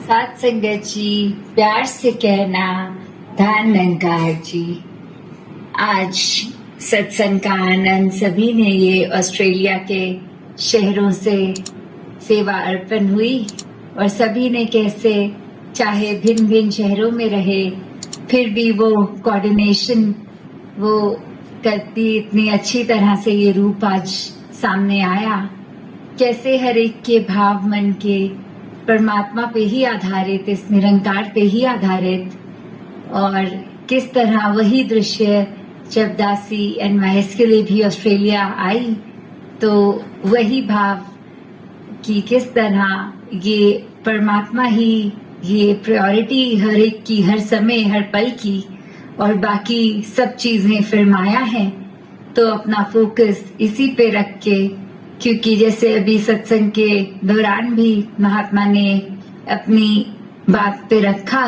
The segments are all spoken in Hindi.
सात संगत जी, प्यार से कहना धन निरंकार जी। आज सत्संग का आनंद सभी ने ये ऑस्ट्रेलिया के शहरों से सेवा अर्पण हुई और सभी ने कैसे चाहे भिन्न भिन्न शहरों में रहे फिर भी वो कोऑर्डिनेशन वो करती इतनी अच्छी तरह से ये रूप आज सामने आया। कैसे हर एक के भाव मन के परमात्मा पे ही आधारित, इस निरंकार पे ही आधारित, और किस तरह वही दृश्य जब दासी एनवाईएस के लिए भी ऑस्ट्रेलिया आई तो वही भाव कि किस तरह ये परमात्मा ही ये प्रायोरिटी हर एक की, हर समय हर पल की, और बाकी सब चीजें फिर माया है। तो अपना फोकस इसी पे रख के, क्योंकि जैसे अभी सत्संग के दौरान भी महात्मा ने अपनी बात पे रखा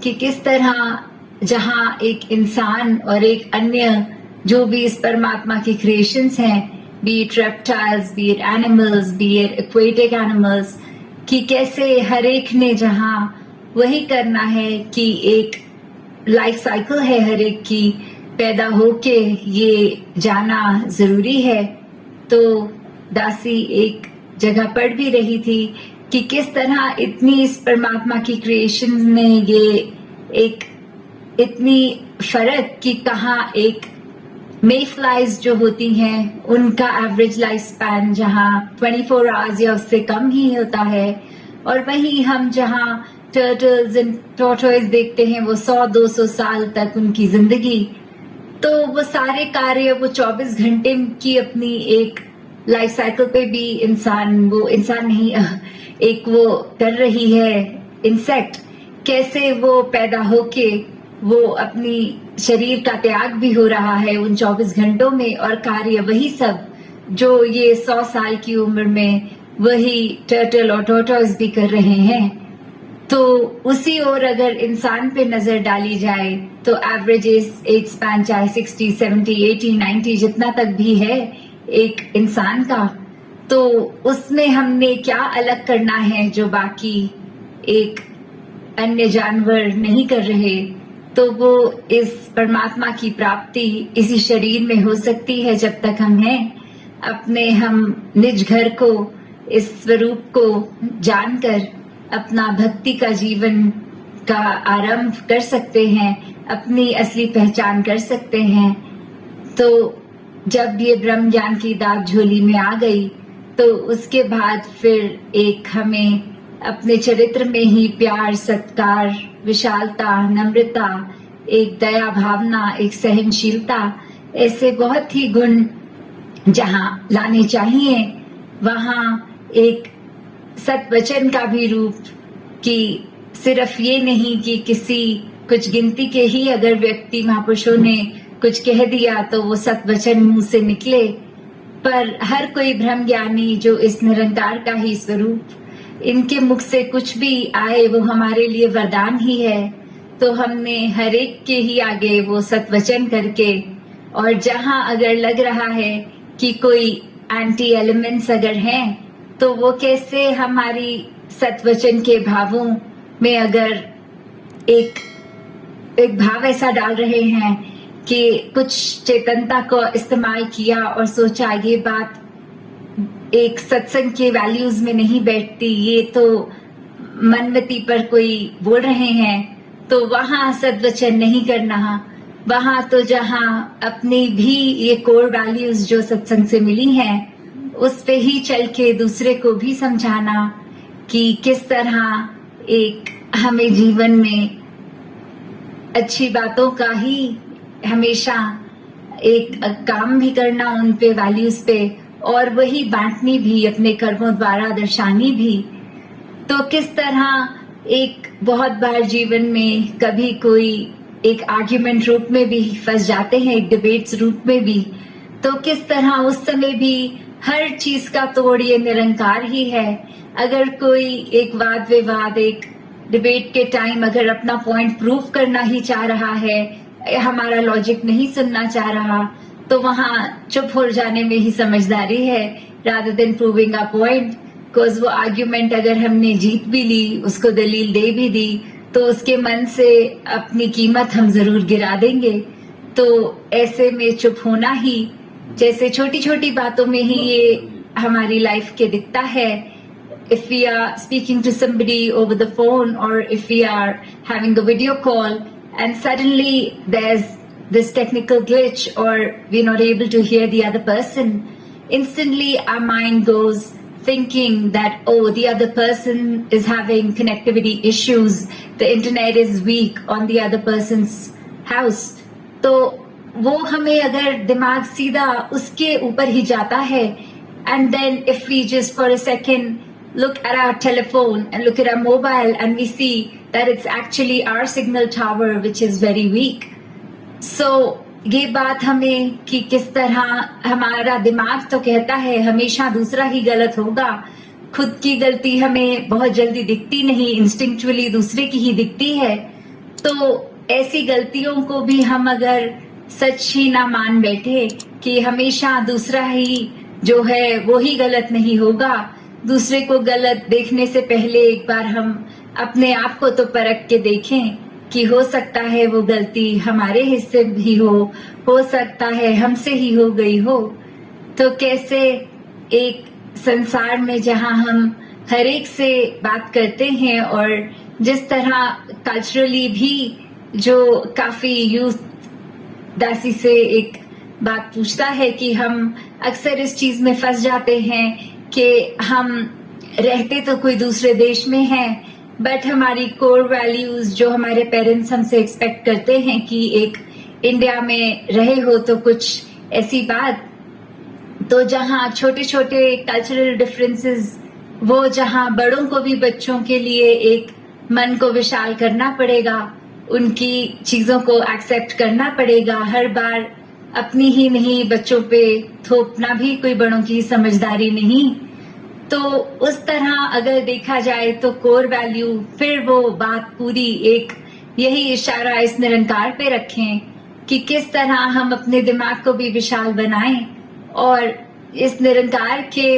कि किस तरह जहां एक इंसान और एक अन्य जो भी इस परमात्मा की क्रिएशंस हैं, B it reptiles, B it animals, B it aquatic animals, कि कैसे हर एक ने जहां वही करना है कि एक लाइफ साइकिल है हर एक की, पैदा होके ये जाना जरूरी है। तो दासी एक जगह पढ़ भी रही थी कि किस तरह इतनी इस परमात्मा की क्रिएशन में ये एक इतनी फर्क कि कहाँ एक मे फ्लाइज जो होती हैं उनका एवरेज लाइफ स्पैन जहाँ 24 आवर्स या उससे कम ही होता है, और वहीं हम जहाँ टर्टल्स एंड टॉर्टोइज देखते हैं वो 100-200 साल तक उनकी जिंदगी। तो वो सारे कार्य वो 24 घंटे की अपनी एक लाइफ साइकिल पे भी वो इंसान नहीं एक वो कर रही है इंसेक्ट, कैसे वो पैदा होके वो अपनी शरीर का त्याग भी हो रहा है उन 24 घंटों में, और कार्य वही सब जो ये 100 साल की उम्र में वही टर्टल और टॉर्टोइज भी कर रहे हैं। तो उसी ओर अगर इंसान पे नजर डाली जाए तो एवरेज एज स्पैन चाहे 60, 70, 80, 90 जितना तक भी है एक इंसान का, तो उसमें हमने क्या अलग करना है जो बाकी एक अन्य जानवर नहीं कर रहे। तो वो इस परमात्मा की प्राप्ति इसी शरीर में हो सकती है जब तक हम हैं। अपने हम निज घर को, इस स्वरूप को जानकर अपना भक्ति का जीवन का आरंभ कर सकते हैं, अपनी असली पहचान कर सकते हैं। तो जब ये ब्रह्म ज्ञान की दात झोली में आ गई तो उसके बाद फिर एक हमें अपने चरित्र में ही प्यार, सत्कार, विशालता, नम्रता, एक दया भावना, एक सहनशीलता, ऐसे बहुत ही गुण जहाँ लाने चाहिए वहाँ एक सत्वचन का भी रूप, कि सिर्फ ये नहीं कि किसी कुछ गिनती के ही अगर व्यक्ति महापुरुषों ने कुछ कह दिया तो वो सत्वचन मुंह से निकले, पर हर कोई ब्रह्म ज्ञानी जो इस निरंकार का ही स्वरूप, इनके मुख से कुछ भी आए वो हमारे लिए वरदान ही है। तो हमने हर एक के ही आगे वो सत्वचन करके, और जहां अगर लग रहा है कि कोई एंटी एलिमेंट्स अगर हैं तो वो कैसे हमारी सत्वचन के भावों में अगर एक भाव ऐसा डाल रहे हैं कि कुछ चेतनता को इस्तेमाल किया और सोचा ये बात एक सत्संग के वैल्यूज में नहीं बैठती, ये तो मनमति पर कोई बोल रहे हैं, तो वहां सद्वचन नहीं करना। वहां तो जहां अपनी भी ये कोर वैल्यूज जो सत्संग से मिली हैं उस पे ही चल के दूसरे को भी समझाना कि किस तरह एक हमें जीवन में अच्छी बातों का ही हमेशा एक काम भी करना उन पे वैल्यूज पे, और वही बांटनी भी अपने कर्मों द्वारा दर्शानी भी। तो किस तरह एक बहुत बार जीवन में कभी कोई एक आर्ग्यूमेंट रूप में भी फंस जाते हैं, एक डिबेट्स रूप में भी, तो किस तरह उस समय भी हर चीज का तोड़ ये निरंकार ही है। अगर कोई एक वाद विवाद, एक डिबेट के टाइम अगर अपना पॉइंट प्रूव करना ही चाह रहा है, हमारा लॉजिक नहीं सुनना चाह रहा, तो वहां चुप हो जाने में ही समझदारी है, rather than proving a point. Because वो आर्ग्यूमेंट अगर हमने जीत भी ली, उसको दलील दे भी दी, तो उसके मन से अपनी कीमत हम जरूर गिरा देंगे। तो ऐसे में चुप होना ही, जैसे छोटी छोटी बातों में ही ये हमारी लाइफ के दिखता है। If we are speaking to somebody over the phone, or if we are having a video call and suddenly there's this technical glitch or we're not able to hear the other person, instantly our mind goes thinking that, oh, the other person is having connectivity issues, the internet is weak on the other person's house. तो वो हमें अगर दिमाग सीधा उसके ऊपर ही जाता है, and then if we just for a second look at our telephone and look at our mobile and we see that it's actually our signal tower which is very weak. So ये बात हमें कि किस तरह हमारा दिमाग तो कहता है हमेशा दूसरा ही गलत होगा, खुद की गलती हमें बहुत जल्दी दिखती नहीं, इंस्टिंक्चुअली दूसरे की ही दिखती है। तो ऐसी गलतियों को भी हम अगर सच ही ना मान बैठे कि हमेशा दूसरा ही जो है वो ही गलत नहीं होगा, दूसरे को गलत देखने से पहले एक बार हम अपने आप को तो परख के देखें कि हो सकता है वो गलती हमारे हिस्से भी हो सकता है हमसे ही हो गई हो। तो कैसे एक संसार में जहां हम हर एक से बात करते हैं, और जिस तरह कल्चरली भी जो काफी यूथ दासी से एक बात पूछता है कि हम अक्सर इस चीज में फंस जाते हैं कि हम रहते तो कोई दूसरे देश में हैं, बट हमारी कोर वैल्यूज जो हमारे पेरेंट्स हमसे एक्सपेक्ट करते हैं कि एक इंडिया में रहे हो तो कुछ ऐसी बात, तो जहाँ छोटे छोटे कल्चरल डिफरेंसेस वो जहाँ बड़ों को भी बच्चों के लिए एक मन को विशाल करना पड़ेगा, उनकी चीजों को एक्सेप्ट करना पड़ेगा, हर बार अपनी ही नहीं बच्चों पे थोपना भी कोई बड़ों की समझदारी नहीं। तो उस तरह अगर देखा जाए तो कोर वैल्यू, फिर वो बात पूरी एक यही इशारा इस निरंकार पे रखें कि किस तरह हम अपने दिमाग को भी विशाल बनाएं और इस निरंकार के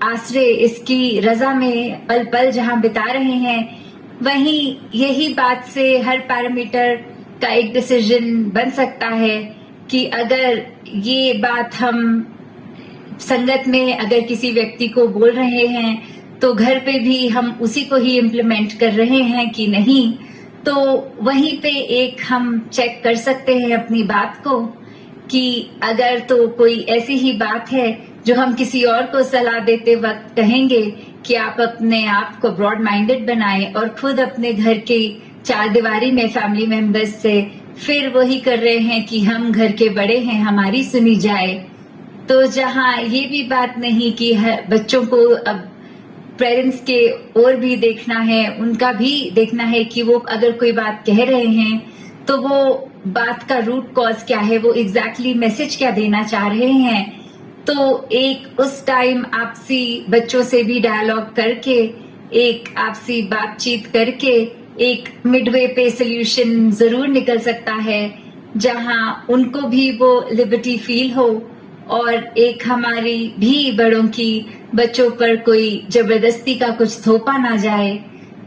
आश्रय, इसकी रजा में पल पल जहां बिता रहे हैं, वहीं यही बात से हर पैरामीटर का एक डिसीजन बन सकता है कि अगर ये बात हम संगत में अगर किसी व्यक्ति को बोल रहे हैं तो घर पे भी हम उसी को ही इम्प्लीमेंट कर रहे हैं कि नहीं। तो वहीं पे एक हम चेक कर सकते हैं अपनी बात को कि अगर तो कोई ऐसी ही बात है जो हम किसी और को सलाह देते वक्त कहेंगे कि आप अपने आप को ब्रॉड माइंडेड बनाएं, और खुद अपने घर के चार दीवारी में फैमिली मेंबर्स से फिर वही कर रहे हैं कि हम घर के बड़े हैं, हमारी सुनी जाए। तो जहाँ ये भी बात नहीं कि बच्चों को अब पेरेंट्स के और भी देखना है, उनका भी देखना है कि वो अगर कोई बात कह रहे हैं तो वो बात का रूट कॉज क्या है, वो एग्जैक्टली मैसेज क्या देना चाह रहे हैं। तो एक उस टाइम आपसी बच्चों से भी डायलॉग करके, एक आपसी बातचीत करके एक मिडवे पे सोल्यूशन जरूर निकल सकता है जहां उनको भी वो लिबर्टी फील हो और एक हमारी भी बड़ों की बच्चों पर कोई जबरदस्ती का कुछ थोपा ना जाए।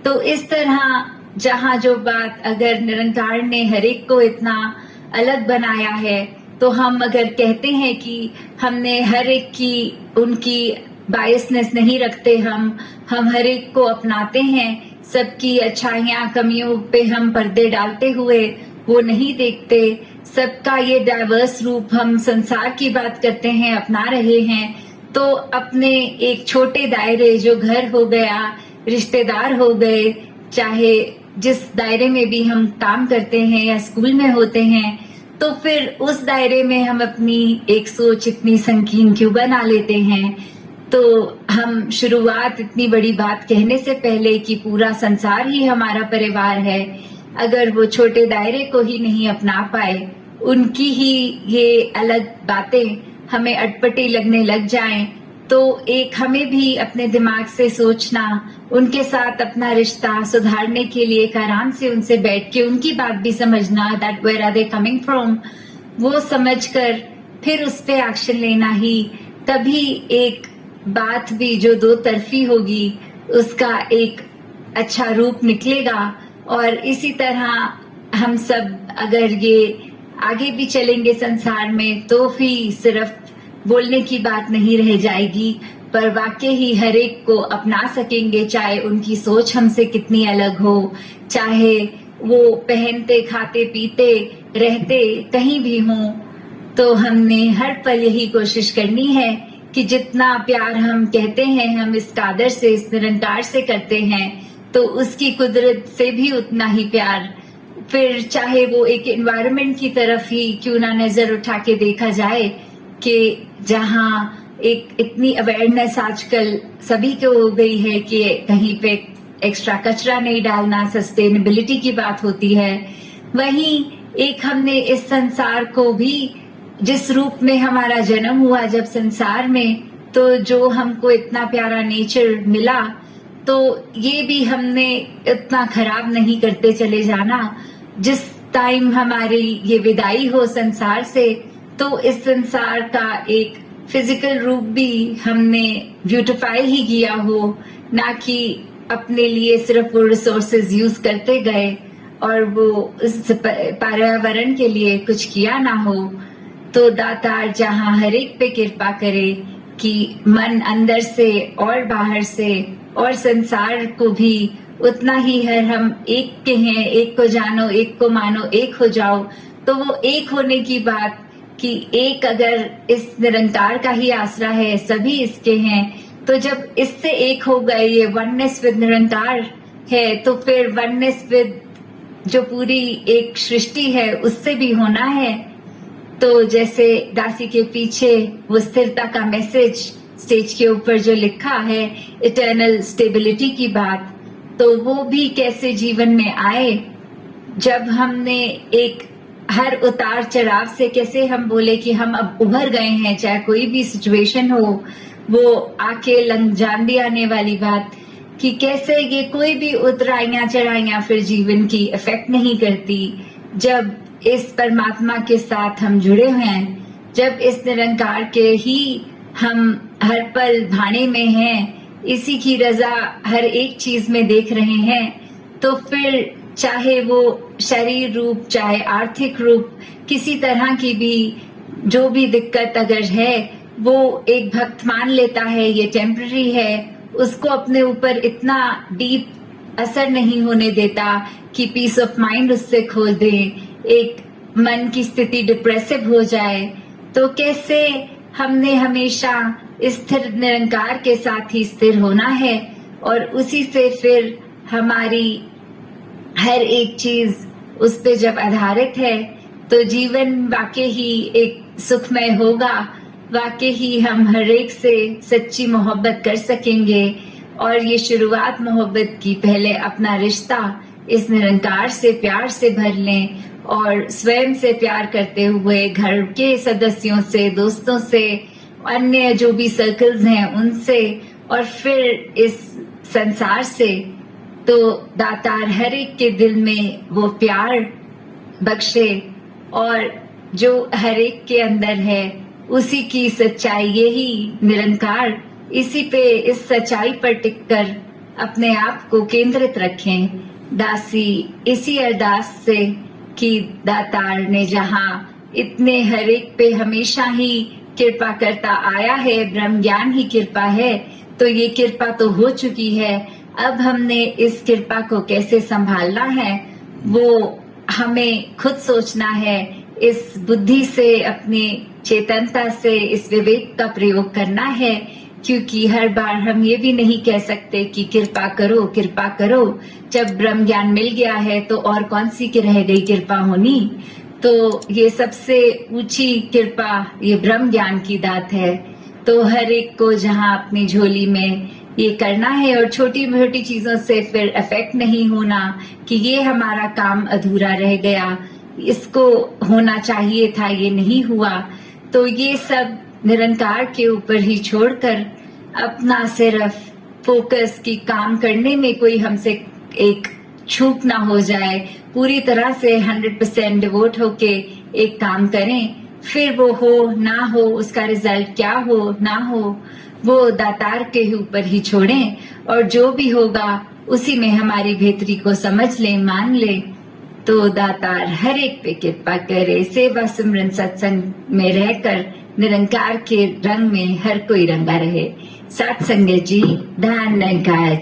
तो इस तरह जहां जो बात अगर निरंकार ने हर एक को इतना अलग बनाया है, तो हम अगर कहते हैं कि हमने हर एक की उनकी बायसनेस नहीं रखते, हम हर एक को अपनाते हैं, सबकी अच्छाइयां कमियों पे हम पर्दे डालते हुए वो नहीं देखते, सबका ये डाइवर्स रूप हम संसार की बात करते हैं, अपना रहे हैं। तो अपने एक छोटे दायरे जो घर हो गया, रिश्तेदार हो गए, चाहे जिस दायरे में भी हम काम करते हैं या स्कूल में होते हैं, तो फिर उस दायरे में हम अपनी एक सोच इतनी संकीर्ण क्यों बना लेते हैं। तो हम शुरुआत इतनी बड़ी बात कहने से पहले कि पूरा संसार ही हमारा परिवार है, अगर वो छोटे दायरे को ही नहीं अपना पाए, उनकी ही ये अलग बातें हमें अटपटी लगने लग जाएं, तो एक हमें भी अपने दिमाग से सोचना, उनके साथ अपना रिश्ता सुधारने के लिए एक आराम से उनसे बैठ के उनकी बात भी समझना, that where are they coming from, वो समझकर फिर उस पे एक्शन लेना ही तभी एक बात भी जो दो तरफी होगी उसका एक अच्छा रूप निकलेगा। और इसी तरह हम सब अगर ये आगे भी चलेंगे संसार में तो भी सिर्फ बोलने की बात नहीं रह जाएगी, पर वाकई ही हर एक को अपना सकेंगे, चाहे उनकी सोच हमसे कितनी अलग हो, चाहे वो पहनते खाते पीते रहते कहीं भी हों। तो हमने हर पल यही कोशिश करनी है कि जितना प्यार हम कहते हैं हम इस कादर से, इस निरंकार से करते हैं, तो उसकी कुदरत से भी उतना ही प्यार, फिर चाहे वो एक एनवायरनमेंट की तरफ ही क्यों ना नजर उठा के देखा जाए कि जहाँ एक इतनी अवेयरनेस आजकल सभी को हो गई है कि कहीं पे एक्स्ट्रा कचरा नहीं डालना, सस्टेनेबिलिटी की बात होती है, वहीं एक हमने इस संसार को भी जिस रूप में हमारा जन्म हुआ जब संसार में, तो जो हमको इतना प्यारा नेचर मिला, तो ये भी हमने इतना खराब नहीं करते चले जाना। जिस टाइम हमारी ये विदाई हो संसार से, तो इस संसार का एक फिजिकल रूप भी हमने ब्यूटिफाई ही किया हो, ना कि अपने लिए सिर्फ वो रिसोर्सेज यूज करते गए और वो इस पर्यावरण के लिए कुछ किया ना हो। तो दातार जहाँ हर एक पे कृपा करे कि मन अंदर से और बाहर से और संसार को भी उतना ही है, हम एक के हैं, एक को जानो, एक को मानो, एक हो जाओ। तो वो एक होने की बात कि एक अगर इस निरंकार का ही आसरा है, सभी इसके हैं, तो जब इससे एक हो गए, ये वननेस विद निरंकार है, तो फिर वननेस विद जो पूरी एक सृष्टि है उससे भी होना है। तो जैसे दासी के पीछे वो स्थिरता का मैसेज स्टेज के ऊपर जो लिखा है, इटर्नल स्टेबिलिटी की बात, तो वो भी कैसे जीवन में आए जब हमने एक हर उतार चढ़ाव से कैसे हम बोले कि हम अब उभर गए हैं, चाहे कोई भी सिचुएशन हो, वो आके लंजांदी आने वाली बात कि कैसे ये कोई भी उतराइयां चढ़ाइयां फिर जीवन की इफेक्ट नहीं करती जब इस परमात्मा के साथ हम जुड़े हुए हैं, जब इस निरंकार के ही हम हर पल भाने में हैं, इसी की रजा हर एक चीज में देख रहे हैं। तो फिर चाहे वो शरीर रूप, चाहे आर्थिक रूप, किसी तरह की भी जो भी दिक्कत अगर है, वो एक भक्त मान लेता है ये टेम्पररी है, उसको अपने ऊपर इतना डीप असर नहीं होने देता कि पीस ऑफ माइंड उससे खो दे, एक मन की स्थिति डिप्रेसिव हो जाए। तो कैसे हमने हमेशा स्थिर निरंकार के साथ ही स्थिर होना है और उसी से फिर हमारी हर एक चीज उस पे जब आधारित है तो जीवन वाकई ही एक सुखमय होगा, वाकई ही हम हर एक से सच्ची मोहब्बत कर सकेंगे। और ये शुरुआत मोहब्बत की, पहले अपना रिश्ता इस निरंकार से प्यार से भर लें और स्वयं से प्यार करते हुए घर के सदस्यों से, दोस्तों से, अन्य जो भी सर्कल्स हैं उनसे, और फिर इस संसार से। तो दातार हर एक के दिल में वो प्यार बख्शे और जो हर एक के अंदर है उसी की सच्चाई, यही निरंकार, इसी पे, इस सच्चाई पर टिककर अपने आप को केंद्रित रखें। दासी इसी अरदास से कि दातार ने जहाँ इतने हर एक पे हमेशा ही कृपा करता आया है, ब्रह्म ज्ञान ही कृपा है, तो ये कृपा तो हो चुकी है, अब हमने इस कृपा को कैसे संभालना है वो हमें खुद सोचना है। इस बुद्धि से, अपनी चेतनता से इस विवेक का प्रयोग करना है, क्योंकि हर बार हम ये भी नहीं कह सकते कि कृपा करो कृपा करो, जब ब्रह्म ज्ञान मिल गया है तो और कौन सी की रह गई कृपा होनी। तो ये सबसे ऊंची कृपा ये ब्रह्म ज्ञान की दात है। तो हर एक को जहाँ अपनी झोली में ये करना है और छोटी मोटी चीजों से फिर अफेक्ट नहीं होना कि ये हमारा काम अधूरा रह गया, इसको होना चाहिए था, ये नहीं हुआ। तो ये सब निरंकार के ऊपर ही छोड़कर अपना सिर्फ फोकस की काम करने में कोई हमसे एक छूट ना हो जाए, पूरी तरह से 100% डिवोट होके एक काम करें, फिर वो हो ना हो, उसका रिजल्ट क्या हो ना हो, वो दातार के ऊपर ही छोड़ें और जो भी होगा उसी में हमारी बेहतरी को समझ लें, मान लें। तो दातार हर एक पे कृपा करे, सेवा सिमरन सत्संग में रहकर निरंकार के रंग में हर कोई रंगा रहे। सत्संग जी, धन निरंकार।